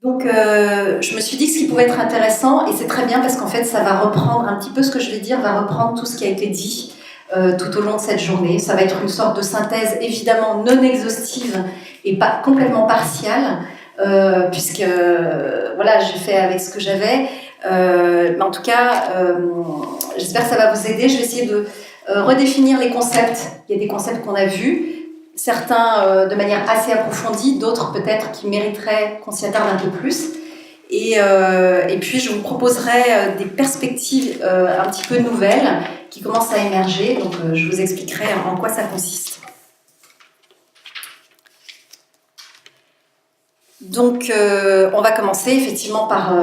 Donc, je me suis dit que ce qui pouvait être intéressant, et c'est très bien parce qu'en fait, ça va reprendre un petit peu ce que je vais dire, va reprendre tout ce qui a été dit tout au long de cette journée. Ça va être une sorte de synthèse évidemment non exhaustive et pas complètement partiale, puisque voilà, j'ai fait avec ce que j'avais. Mais en tout cas, j'espère que ça va vous aider. Je vais essayer de redéfinir les concepts. Il y a des concepts qu'on a vus. Certains de manière assez approfondie, d'autres peut-être qui mériteraient qu'on s'y attarde un peu plus. Et puis je vous proposerai des perspectives un petit peu nouvelles qui commencent à émerger, donc je vous expliquerai en quoi ça consiste. Donc, on va commencer effectivement par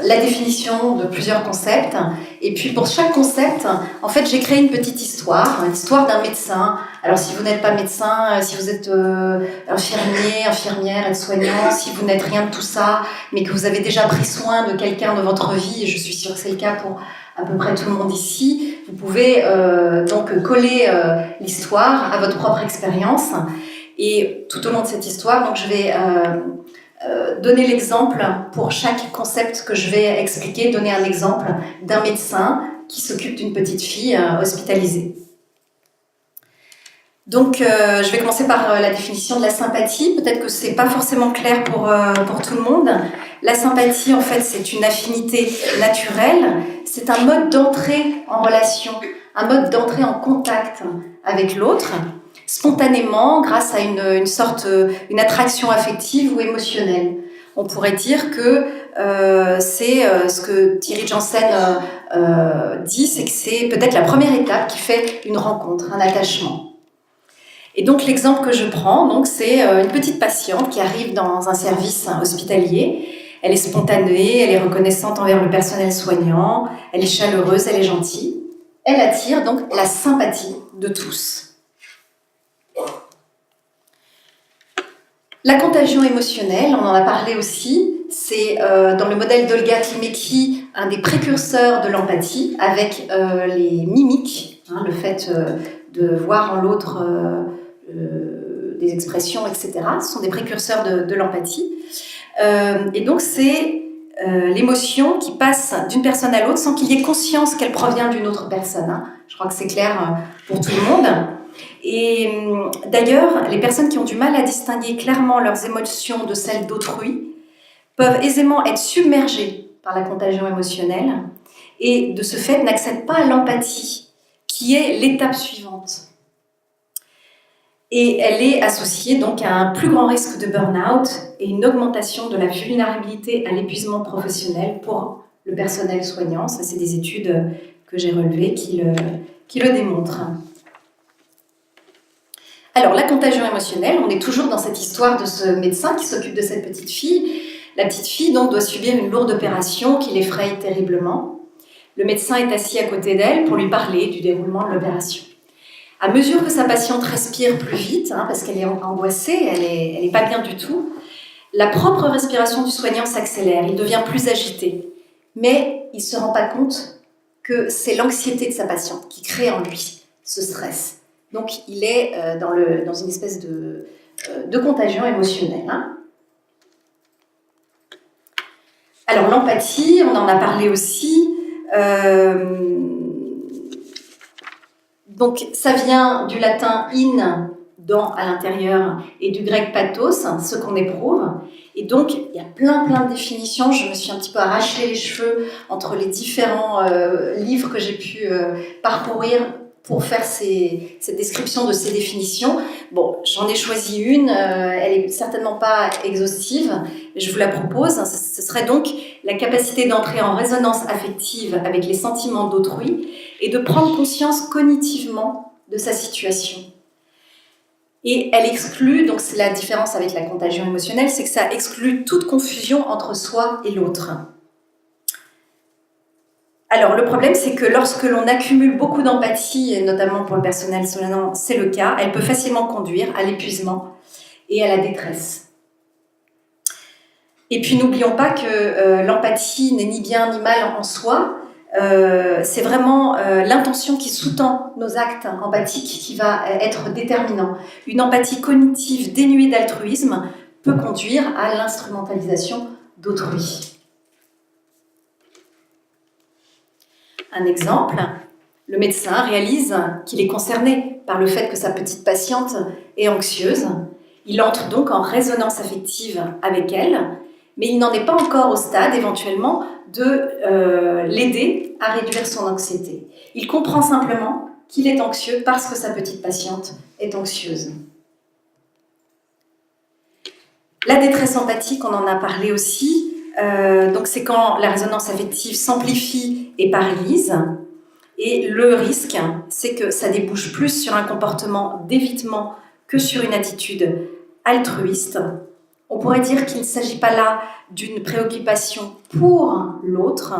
la définition de plusieurs concepts. Et puis, pour chaque concept, en fait, j'ai créé une petite histoire, l'histoire d'un médecin. Alors, si vous n'êtes pas médecin, si vous êtes infirmier, infirmière, aide-soignant, si vous n'êtes rien de tout ça, mais que vous avez déjà pris soin de quelqu'un de votre vie, et je suis sûre que c'est le cas pour à peu près tout le monde ici, vous pouvez donc coller l'histoire à votre propre expérience. Et tout au long de cette histoire, donc, je vais donner l'exemple pour chaque concept que je vais expliquer, donner un exemple d'un médecin qui s'occupe d'une petite fille hospitalisée. Donc, je vais commencer par la définition de la sympathie. Peut-être que c'est pas forcément clair pour tout le monde. La sympathie, en fait, c'est une affinité naturelle. C'est un mode d'entrée en relation, un mode d'entrée en contact avec l'autre, spontanément, grâce à une attraction affective ou émotionnelle. On pourrait dire que c'est ce que Thierry Janssen dit, c'est que c'est peut-être la première étape qui fait une rencontre, un attachement. Et donc l'exemple que je prends, donc, c'est une petite patiente qui arrive dans un service hospitalier. Elle est spontanée, elle est reconnaissante envers le personnel soignant, elle est chaleureuse, elle est gentille. Elle attire donc la sympathie de tous. La contagion émotionnelle, on en a parlé aussi, c'est dans le modèle d'Olga Klimecki un des précurseurs de l'empathie avec les mimiques, hein, le fait de voir en l'autre des expressions, etc. Ce sont des précurseurs de l'empathie. Et donc c'est l'émotion qui passe d'une personne à l'autre sans qu'il y ait conscience qu'elle provient d'une autre personne. Hein. Je crois que c'est clair pour tout le monde. Et d'ailleurs, les personnes qui ont du mal à distinguer clairement leurs émotions de celles d'autrui peuvent aisément être submergées par la contagion émotionnelle et de ce fait n'accèdent pas à l'empathie, qui est l'étape suivante. Et elle est associée donc à un plus grand risque de burn-out et une augmentation de la vulnérabilité à l'épuisement professionnel pour le personnel soignant. Ça, c'est des études que j'ai relevées qui le démontrent. Alors, la contagion émotionnelle, on est toujours dans cette histoire de ce médecin qui s'occupe de cette petite fille. La petite fille donc doit subir une lourde opération qui l'effraie terriblement. Le médecin est assis à côté d'elle pour lui parler du déroulement de l'opération. À mesure que sa patiente respire plus vite, hein, parce qu'elle est angoissée, elle n'est pas bien du tout, la propre respiration du soignant s'accélère, il devient plus agité. Mais il ne se rend pas compte que c'est l'anxiété de sa patiente qui crée en lui ce stress. Donc, il est dans une espèce de contagion émotionnelle. Hein. Alors, l'empathie, on en a parlé aussi. Donc, ça vient du latin in, dans, à l'intérieur, et du grec pathos, ce qu'on éprouve. Et donc, il y a plein de définitions. Je me suis un petit peu arraché les cheveux entre les différents livres que j'ai pu parcourir pour faire cette description de ces définitions. Bon, j'en ai choisi une, elle n'est certainement pas exhaustive, mais je vous la propose. Ce serait donc la capacité d'entrer en résonance affective avec les sentiments d'autrui et de prendre conscience cognitivement de sa situation. Et elle exclut, donc c'est la différence avec la contagion émotionnelle, c'est que ça exclut toute confusion entre soi et l'autre. Alors, le problème, c'est que lorsque l'on accumule beaucoup d'empathie, et notamment pour le personnel soignant, c'est le cas, elle peut facilement conduire à l'épuisement et à la détresse. Et puis, n'oublions pas que l'empathie n'est ni bien ni mal en soi. C'est vraiment l'intention qui sous-tend nos actes empathiques qui va être déterminant. Une empathie cognitive dénuée d'altruisme peut conduire à l'instrumentalisation d'autrui. Un exemple, le médecin réalise qu'il est concerné par le fait que sa petite patiente est anxieuse. Il entre donc en résonance affective avec elle, mais il n'en est pas encore au stade, éventuellement, de l'aider à réduire son anxiété. Il comprend simplement qu'il est anxieux parce que sa petite patiente est anxieuse. La détresse empathique, on en a parlé aussi. Donc c'est quand la résonance affective s'amplifie et paralyse. Et le risque, c'est que ça débouche plus sur un comportement d'évitement que sur une attitude altruiste. On pourrait dire qu'il ne s'agit pas là d'une préoccupation pour l'autre,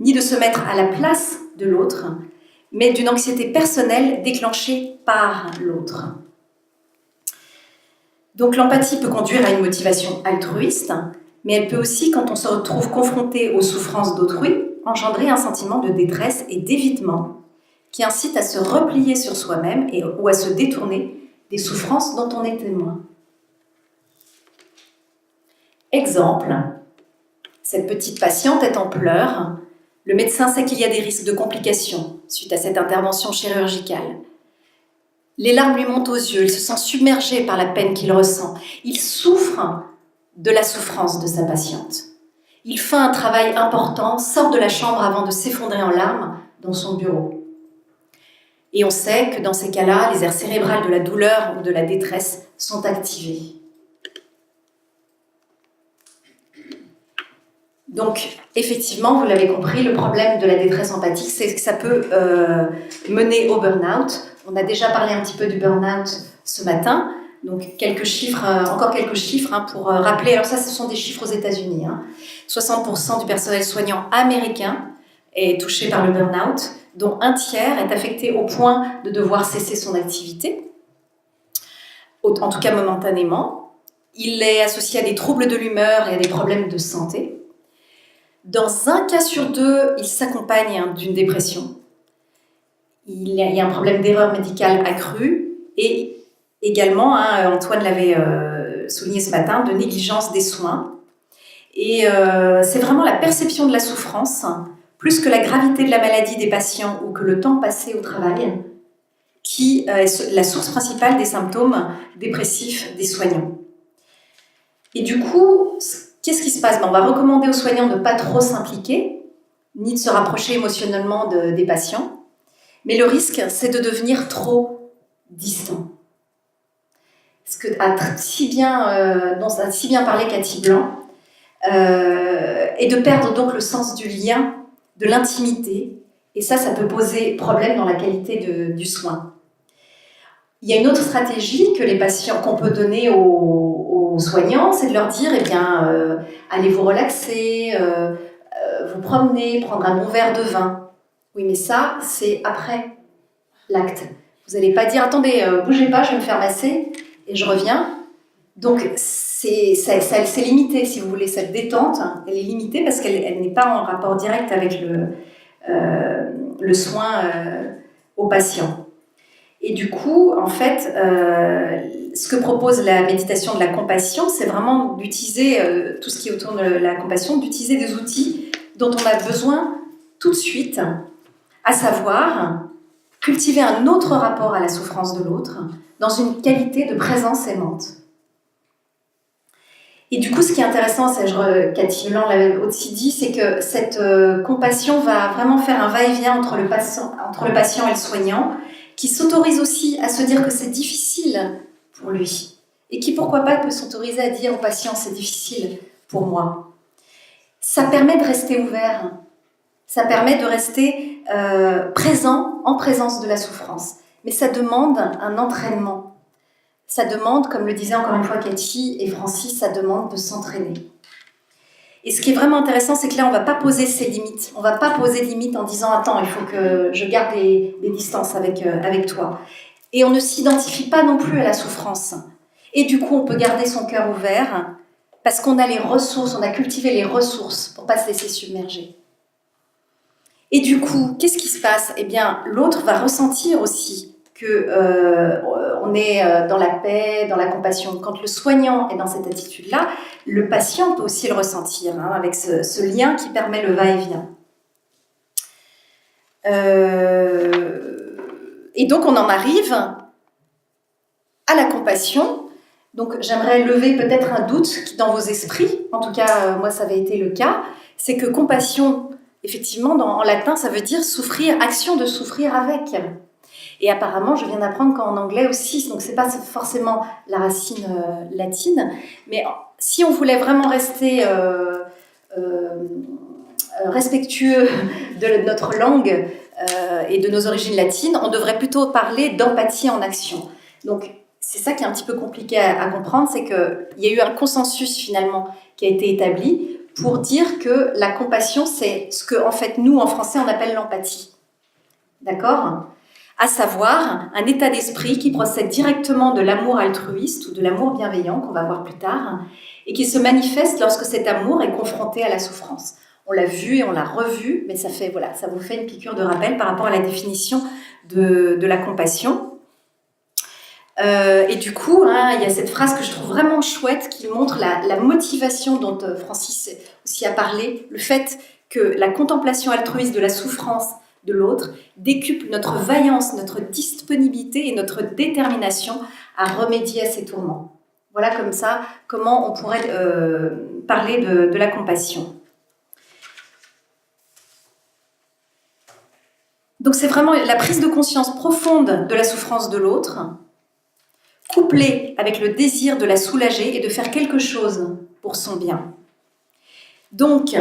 ni de se mettre à la place de l'autre, mais d'une anxiété personnelle déclenchée par l'autre. Donc l'empathie peut conduire à une motivation altruiste, mais elle peut aussi, quand on se retrouve confronté aux souffrances d'autrui, engendrer un sentiment de détresse et d'évitement qui incite à se replier sur soi-même ou à se détourner des souffrances dont on est témoin. Exemple, cette petite patiente est en pleurs. Le médecin sait qu'il y a des risques de complications suite à cette intervention chirurgicale. Les larmes lui montent aux yeux, il se sent submergé par la peine qu'il ressent. Il souffre de la souffrance de sa patiente. Il fait un travail important, sort de la chambre avant de s'effondrer en larmes dans son bureau. Et on sait que dans ces cas-là, les aires cérébrales de la douleur ou de la détresse sont activées. Donc, effectivement, vous l'avez compris, le problème de la détresse empathique, c'est que ça peut mener au burn-out. On a déjà parlé un petit peu du burn-out ce matin. Donc, encore quelques chiffres pour rappeler. Alors ça, ce sont des chiffres aux États-Unis. 60% du personnel soignant américain est touché par le burn-out, dont un tiers est affecté au point de devoir cesser son activité, en tout cas momentanément. Il est associé à des troubles de l'humeur et à des problèmes de santé. Dans un cas sur deux, il s'accompagne d'une dépression. Il y a un problème d'erreur médicale accrue et également, Antoine l'avait souligné ce matin, de négligence des soins. Et c'est vraiment la perception de la souffrance, plus que la gravité de la maladie des patients ou que le temps passé au travail, qui est la source principale des symptômes dépressifs des soignants. Et du coup, qu'est-ce qui se passe ? On va recommander aux soignants de ne pas trop s'impliquer, ni de se rapprocher émotionnellement des patients. Mais le risque, c'est de devenir trop distant. Ce que a si bien parlé Cathy Blanc, et de perdre donc le sens du lien, de l'intimité. Et ça peut poser problème dans la qualité du soin. Il y a une autre stratégie que les patients, qu'on peut donner aux soignants, c'est de leur dire, allez vous relaxer, vous promener, prendre un bon verre de vin. Oui, mais ça, c'est après l'acte. Vous n'allez pas dire, attendez, bougez pas, je vais me faire masser et je reviens. Donc, c'est limité, si vous voulez, cette détente, elle est limitée parce qu'elle n'est pas en rapport direct avec le soin au patient. Et du coup, en fait, ce que propose la méditation de la compassion, c'est vraiment d'utiliser tout ce qui est autour de la compassion, d'utiliser des outils dont on a besoin tout de suite, à savoir cultiver un autre rapport à la souffrance de l'autre dans une qualité de présence aimante. Et du coup, ce qui est intéressant, Cathy Blanc l'avait aussi dit, c'est que cette compassion va vraiment faire un va-et-vient entre le patient et le soignant, qui s'autorise aussi à se dire que c'est difficile pour lui, et qui, pourquoi pas, peut s'autoriser à dire au patient, c'est difficile pour moi. Ça permet de rester ouvert, ça permet de rester présent en présence de la souffrance. Mais ça demande un entraînement. Ça demande, comme le disaient encore une fois Cathy et Francis, ça demande de s'entraîner. Et ce qui est vraiment intéressant, c'est que là, on ne va pas poser ses limites. On ne va pas poser de limites en disant « Attends, il faut que je garde des distances avec toi ». Et on ne s'identifie pas non plus à la souffrance. Et du coup, on peut garder son cœur ouvert parce qu'on a les ressources, on a cultivé les ressources pour ne pas se laisser submerger. Et du coup, qu'est-ce qui se passe ? Eh bien, l'autre va ressentir aussi qu'on on est dans la paix, dans la compassion. Quand le soignant est dans cette attitude-là, le patient peut aussi le ressentir, hein, avec ce lien qui permet le va-et-vient. Et donc on en arrive à la compassion. Donc j'aimerais lever peut-être un doute dans vos esprits, en tout cas moi ça avait été le cas, c'est que compassion, effectivement en latin ça veut dire souffrir, action de souffrir avec. Et apparemment je viens d'apprendre qu'en anglais aussi, donc c'est pas forcément la racine latine, mais si on voulait vraiment rester respectueux de notre langue et de nos origines latines, on devrait plutôt parler d'empathie en action. Donc c'est ça qui est un petit peu compliqué à comprendre, c'est qu'il y a eu un consensus finalement qui a été établi pour dire que la compassion, c'est ce que en fait nous en français on appelle l'empathie. D'accord ? À savoir un état d'esprit qui procède directement de l'amour altruiste ou de l'amour bienveillant, qu'on va voir plus tard, et qui se manifeste lorsque cet amour est confronté à la souffrance. On l'a vu et on l'a revu, mais ça vous fait une piqûre de rappel par rapport à la définition de la compassion. Et du coup, hein, il y a cette phrase que je trouve vraiment chouette qui montre la motivation dont Francis aussi a parlé, le fait que la contemplation altruiste de la souffrance de l'autre décuple notre vaillance, notre disponibilité et notre détermination à remédier à ces tourments. Voilà comme ça comment on pourrait parler de la compassion. Donc c'est vraiment la prise de conscience profonde de la souffrance de l'autre, couplée avec le désir de la soulager et de faire quelque chose pour son bien. Donc,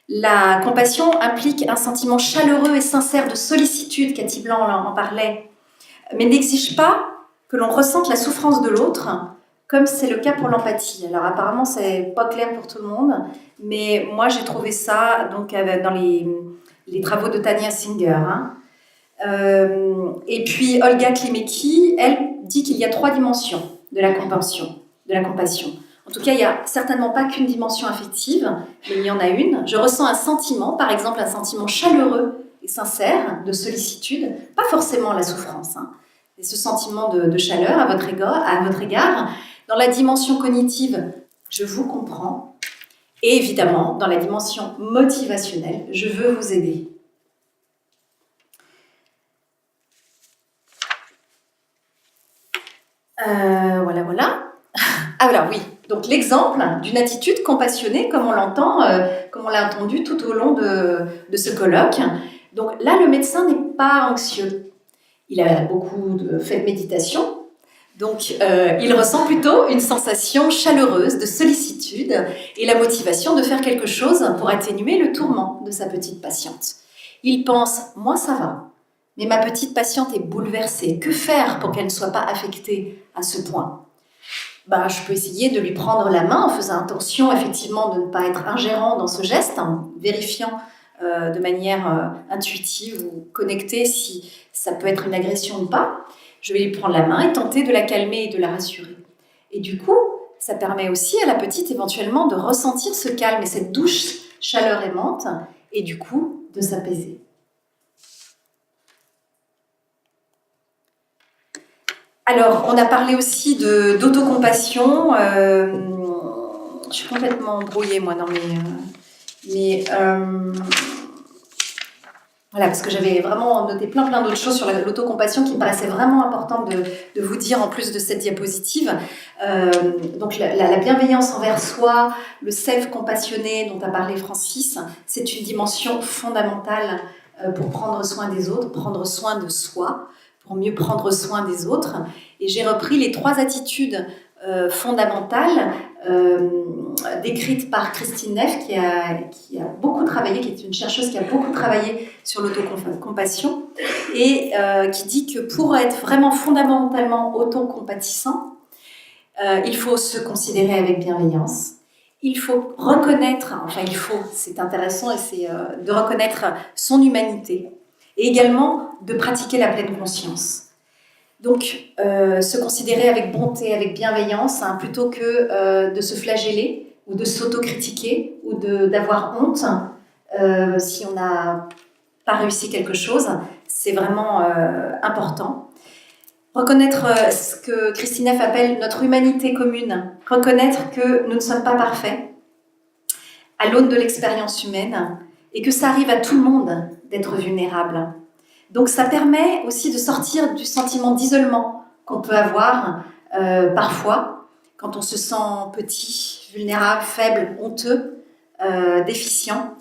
la compassion implique un sentiment chaleureux et sincère de sollicitude, Cathy Blanc en parlait, mais n'exige pas que l'on ressente la souffrance de l'autre, comme c'est le cas pour l'empathie. Alors apparemment, c'est pas clair pour tout le monde, mais moi j'ai trouvé ça donc, dans les travaux de Tania Singer. Hein. Et puis Olga Klimecki, elle dit qu'il y a 3 dimensions de la compassion. En tout cas, il n'y a certainement pas qu'une dimension affective, mais il y en a une. Je ressens un sentiment, par exemple un sentiment chaleureux et sincère de sollicitude, pas forcément la souffrance, hein, et ce sentiment de chaleur à votre égard. Dans la dimension cognitive, je vous comprends. Et évidemment, dans la dimension motivationnelle, je veux vous aider. Voilà. Ah voilà, oui. Donc l'exemple d'une attitude compassionnée, comme on l'entend, comme on l'a entendu tout au long de ce colloque. Donc là, le médecin n'est pas anxieux. Il a beaucoup fait de méditation. Donc il ressent plutôt une sensation chaleureuse de sollicitude et la motivation de faire quelque chose pour atténuer le tourment de sa petite patiente. Il pense « moi ça va ». Mais ma petite patiente est bouleversée. Que faire pour qu'elle ne soit pas affectée à ce point ? Je peux essayer de lui prendre la main en faisant attention effectivement de ne pas être ingérant dans ce geste, en vérifiant de manière intuitive ou connectée si ça peut être une agression ou pas. Je vais lui prendre la main et tenter de la calmer et de la rassurer. Et du coup, ça permet aussi à la petite éventuellement de ressentir ce calme et cette douce chaleur aimante et du coup de s'apaiser. Alors, on a parlé aussi d'autocompassion. Je suis complètement embrouillée, moi, dans voilà, parce que j'avais vraiment noté plein d'autres choses sur l'autocompassion qui me paraissaient vraiment importantes de vous dire en plus de cette diapositive. Donc, la bienveillance envers soi, le self compassionné dont a parlé Francis, c'est une dimension fondamentale pour prendre soin des autres, prendre soin de soi, pour mieux prendre soin des autres. Et j'ai repris les 3 attitudes fondamentales décrites par Christine Neff, qui a beaucoup travaillé, qui est une chercheuse qui a beaucoup travaillé sur l'autocompassion, et qui dit que pour être vraiment fondamentalement autocompatissant, il faut se considérer avec bienveillance. Il faut reconnaître, c'est intéressant, et c'est de reconnaître son humanité, et également de pratiquer la pleine conscience. Donc, se considérer avec bonté, avec bienveillance, hein, plutôt que de se flageller ou de s'autocritiquer ou d'avoir honte si on n'a pas réussi quelque chose, c'est vraiment important. Reconnaître ce que Christine Neff appelle notre humanité commune. Reconnaître que nous ne sommes pas parfaits à l'aune de l'expérience humaine et que ça arrive à tout le monde d'être vulnérable. Donc ça permet aussi de sortir du sentiment d'isolement qu'on peut avoir parfois quand on se sent petit, vulnérable, faible, honteux, déficient.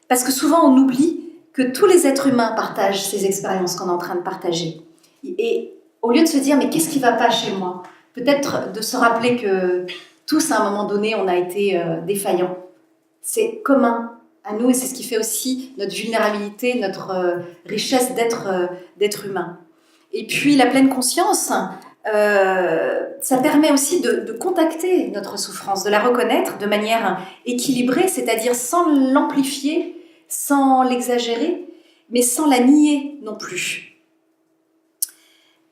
Parce que souvent on oublie que tous les êtres humains partagent ces expériences qu'on est en train de partager. Et au lieu de se dire « mais qu'est-ce qui ne va pas chez moi ?» Peut-être de se rappeler que tous à un moment donné on a été défaillants. C'est commun à nous et c'est ce qui fait aussi notre vulnérabilité, notre richesse d'être humain. Et puis la pleine conscience, ça permet aussi de contacter notre souffrance, de la reconnaître de manière équilibrée, c'est-à-dire sans l'amplifier, sans l'exagérer, mais sans la nier non plus.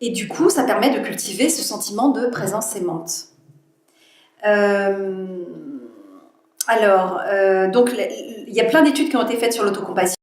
Et du coup, ça permet de cultiver ce sentiment de présence aimante. Donc, il y a plein d'études qui ont été faites sur l'autocompassion.